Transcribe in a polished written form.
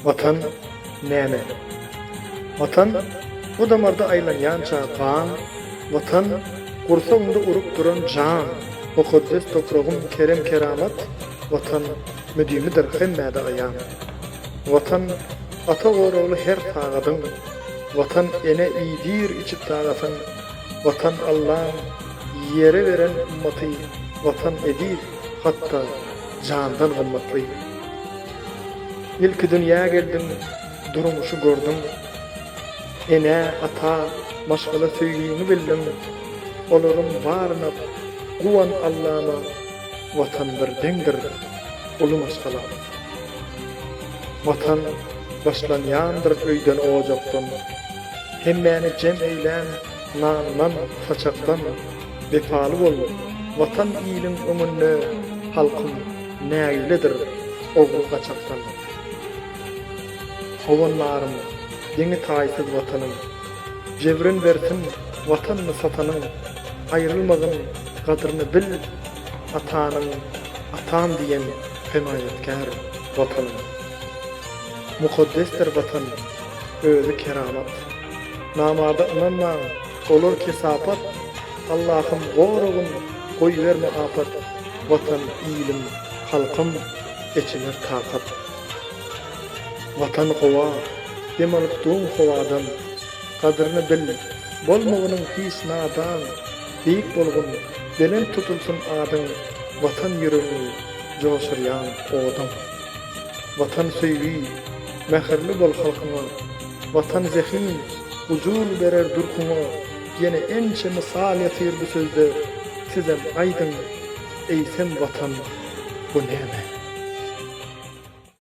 Vatan näme? Vatan bu damarda aýlanýança gan, vatan gursagyňda urup duran jan, mukaddes topragym kerem keramat, vatan müdimidir hemmede aýan. Vatan ata goragly her taýadyň, vatan ene iýdir içip taýasyn, vatan Allah yere veren ummaty, vatan edil hatta jandan gymmatly. İlki dünýä geldim, durmuşy gördüm. Ene ata maşgala söýgüni bildim. Olaryň baryna guwan Allah'ma vatan birdendir, uly maşgala. Vatan başlanýandyr öýden ojakdan. Hemmeni jem eýlen, nandan, saçakdan vefaly bol. Vatan iýiliň ömürne halkym näýledir, oğul gaçakdan. Hawanlarym, deňi taýsyz watanım. Jebrin bersin watanyny satanyň, aýrylmagyn gadryny bil. Atanyň atam diýen himayetkär watanım. Mukaddesdir vatan, özü keramat. Namada inanma, olur kesapat. Allah'ım gorugyn goýberme apat. Vatan iýilim, halkym içine takat. Vatan gowa, demalyk doň gowadan, gadryny bil. Bolmagynyň hiç nadan, beýik bolgun, belen tutulsun adyň, vatan ýüregi joşurýan odam. Vatan söýgi, mähirli bol halkyma, vatan zehim, huzur berer durkuma, ýene ençe misal ýatyr bu sözde, sizem aýdyn, eýsem vatan, bu näme?